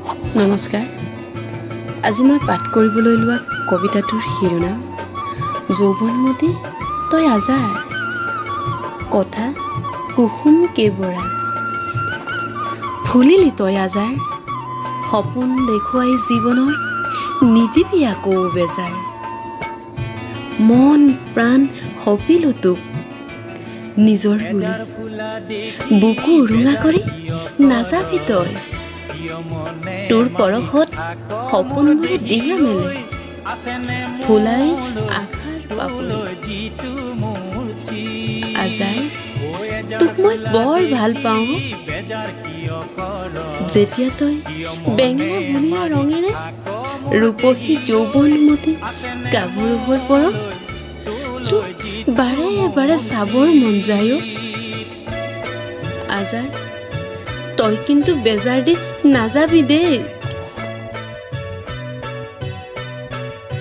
নমস্কাৰ। আজি মই পাঠ কৰিবলৈ লোৱা কবিতাটোৰ শিৰোনাম যৌৱনমতী তই আজাৰ। কথা কুসুম কেইবৰা। ফুলিলি তই আজাৰ, সপোন দেখুৱাই জীৱনৰ নিদিবি আকৌ বেজাৰ। মন প্ৰাণ সপিলো তোক নিজৰ বুলি, বুকু উৰুঙা কৰি নাযাবি তই। তোৰ পৰশত সপোনবোৰে ডিঙা মেলে, ফুলাই আশাৰ পাবলৈ। আজাৰ, তোক মই বৰ ভাল পাওঁ। যেতিয়া তই বেঙেনা বুলীয়া ৰঙেৰে ৰূপহী যৌৱনমতী গাভৰু হৈ পৰ, তোক বাৰে বাৰে চাবৰ মন যায়। আজাৰ, তই কিন্তু বেজাৰ দি নাযাবি দেই।